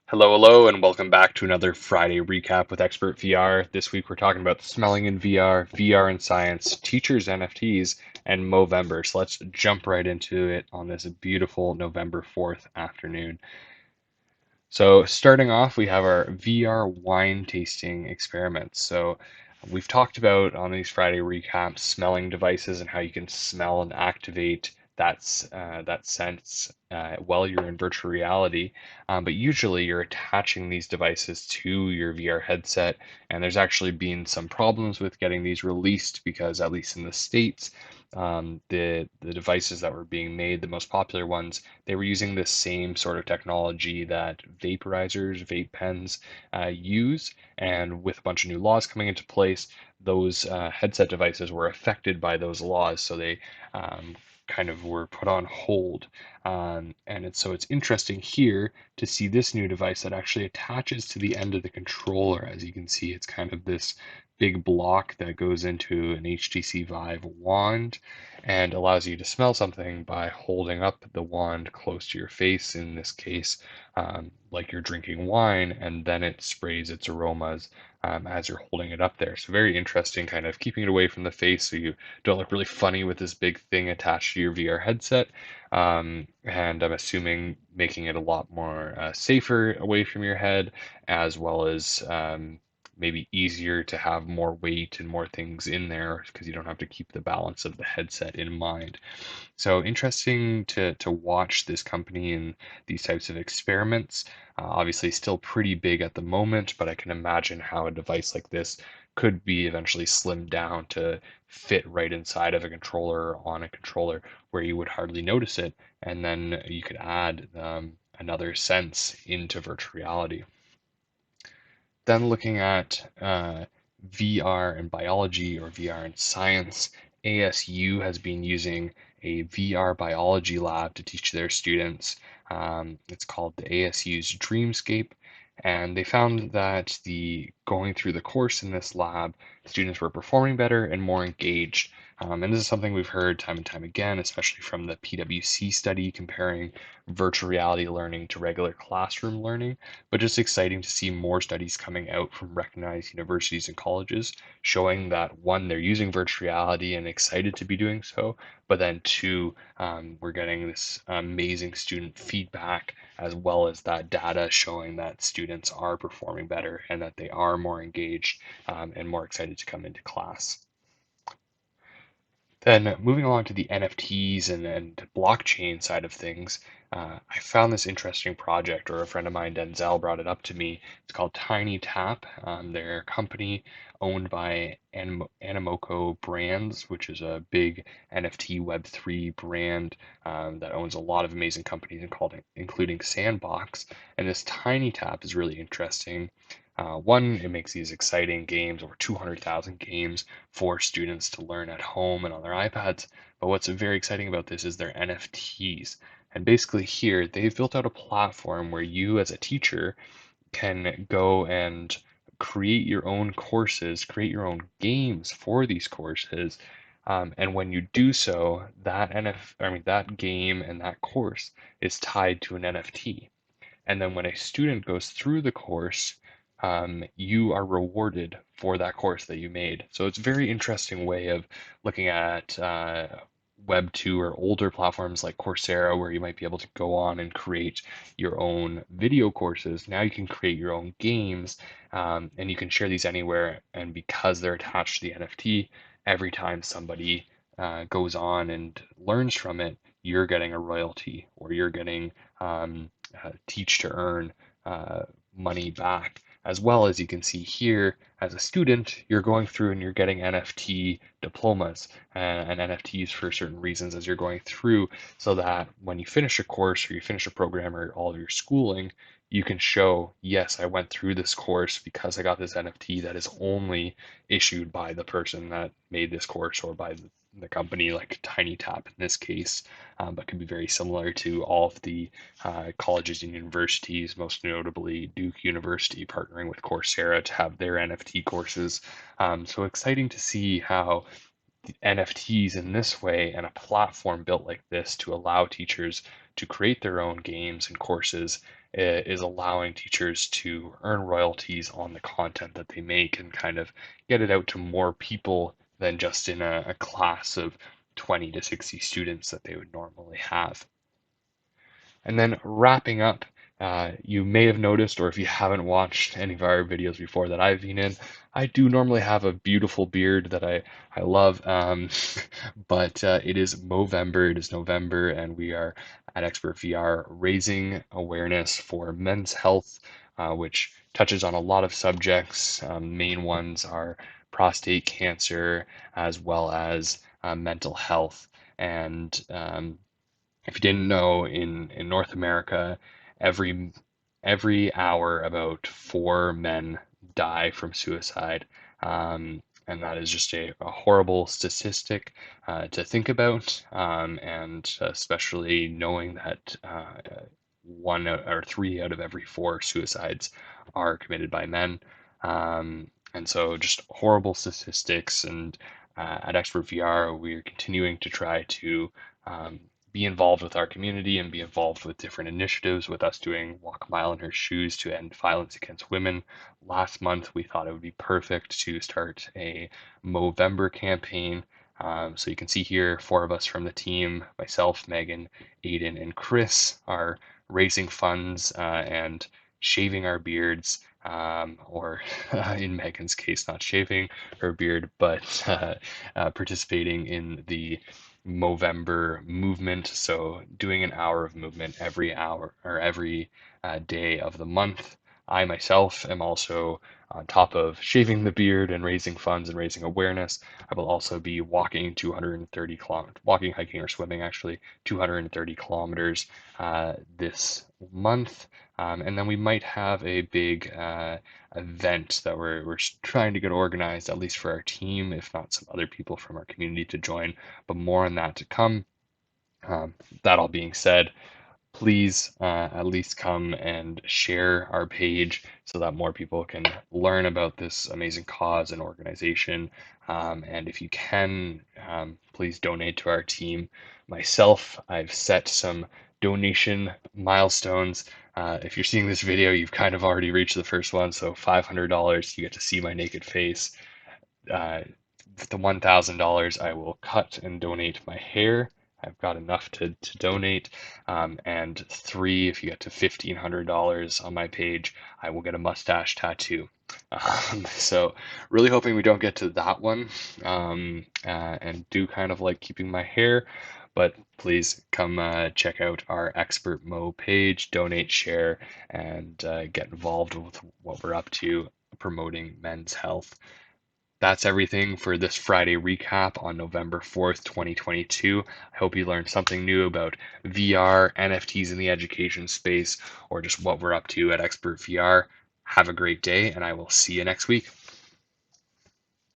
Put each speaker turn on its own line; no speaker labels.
Hello, and welcome back to another Friday recap with XpertVR. This week we're talking about smelling in VR, VR in science, teachers NFTs, and Movember. So let's jump right into it on this beautiful November 4th afternoon. So starting off, we have our VR wine tasting experiments. So we've talked about on these Friday recaps smelling devices and how you can smell and activate that sense while you're in virtual reality. But usually you're attaching these devices to your VR headset, and there's actually been some problems with getting these released because, at least in the States, the devices that were being made, the most popular ones, they were using the same sort of technology that vaporizers, vape pens use. And with a bunch of new laws coming into place, those headset devices were affected by those laws. So they kind of were put on hold. So it's interesting here to see this new device that actually attaches to the end of the controller. As you can see, it's kind of this big block that goes into an HTC Vive wand and allows you to smell something by holding up the wand close to your face, in this case, like you're drinking wine, and then it sprays its aromas as you're holding it up there. So very interesting, kind of keeping it away from the face so you don't look really funny with this big thing attached to your VR headset. And I'm assuming making it a lot more safer away from your head, as well as maybe easier to have more weight and more things in there because you don't have to keep the balance of the headset in mind. So interesting to watch this company and these types of experiments. Obviously, still pretty big at the moment, but I can imagine how a device like this could be eventually slimmed down to fit right inside of a controller or on a controller where you would hardly notice it, and then you could add another sense into virtual reality. Then looking at VR and biology or VR and science, ASU has been using a VR biology lab to teach their students. It's called the ASU's Dreamscape, and they found that the going through the course in this lab, students were performing better and more engaged. And this is something we've heard time and time again, especially from the PwC study comparing virtual reality learning to regular classroom learning, but just exciting to see more studies coming out from recognized universities and colleges showing that, one, they're using virtual reality and excited to be doing so, but then two, we're getting this amazing student feedback as well as that data showing that students are performing better and that they are more engaged and more excited to come into class. Then moving along to the NFTs and blockchain side of things, I found this interesting project, or a friend of mine, Denzel, brought it up to me. It's called Tiny Tap. They're a company owned by Animoca Brands, which is a big NFT Web3 brand that owns a lot of amazing companies, including Sandbox. And this Tiny Tap is really interesting. One, it makes these exciting games, over 200,000 games for students to learn at home and on their iPads. But what's very exciting about this is their NFTs. And basically, here, they've built out a platform where you, as a teacher, can go and create your own courses, create your own games for these courses. And when you do so, that game and that course is tied to an NFT. And then when a student goes through the course, you are rewarded for that course that you made. So it's a very interesting way of looking at Web 2 or older platforms like Coursera, where you might be able to go on and create your own video courses. Now you can create your own games, and you can share these anywhere. And because they're attached to the NFT, every time somebody goes on and learns from it, you're getting a royalty or you're getting teach to earn money back. As well as you can see here, as a student, you're going through and you're getting NFT diplomas and NFTs for certain reasons as you're going through, so that when you finish a course or you finish a program or all of your schooling, you can show, yes, I went through this course because I got this NFT that is only issued by the person that made this course or by the company like Tiny Tap in this case, but can be very similar to all of the colleges and universities, most notably Duke University partnering with Coursera to have their NFT courses. So exciting to see how the NFTs in this way and a platform built like this to allow teachers to create their own games and courses is allowing teachers to earn royalties on the content that they make and kind of get it out to more people than just in a class of 20 to 60 students that they would normally have. And then wrapping up, you may have noticed, or if you haven't watched any of our videos before that I've been in, I do normally have a beautiful beard that I love, but it is Movember, it is November, and we are at XpertVR raising awareness for men's health, which touches on a lot of subjects. Main ones are prostate cancer as well as mental health. And if you didn't know, in North America, every every hour about 4 men die from suicide, and that is just a horrible statistic to think about, and especially knowing that or 3 out of every 4 suicides are committed by men. And so just horrible statistics. And at XpertVR, we're continuing to try to um, be involved with our community and be involved with different initiatives, with us doing Walk a Mile in Her Shoes to end violence against women. Last month, we thought it would be perfect to start a Movember campaign. So you can see here, 4 of us from the team, myself, Megan, Aiden, and Chris, are raising funds and shaving our beards, or in Megan's case, not shaving her beard, but participating in the Movember movement. So doing an hour of movement every hour or every day of the month. I myself am also, on top of shaving the beard and raising funds and raising awareness, I will also be walking 230 kilometers, walking, hiking, or swimming actually 230 kilometers this month. And then we might have a big event that we're trying to get organized, at least for our team, if not some other people from our community to join, but more on that to come. That all being said, please at least come and share our page so that more people can learn about this amazing cause and organization. And if you can, please donate to our team. Myself, I've set some donation milestones. If you're seeing this video, you've kind of already reached the first one. So $500, you get to see my naked face. Uh, the $1,000, I will cut and donate my hair. I've got enough to donate. And 3, if you get to $1,500 on my page, I will get a mustache tattoo. So really hoping we don't get to that one, and do kind of like keeping my hair. But please come check out our Expert Mo page, donate, share, and get involved with what we're up to promoting men's health. That's everything for this Friday recap on November 4th, 2022. I hope you learned something new about VR, NFTs in the education space, or just what we're up to at XpertVR. Have a great day, and I will see you next week.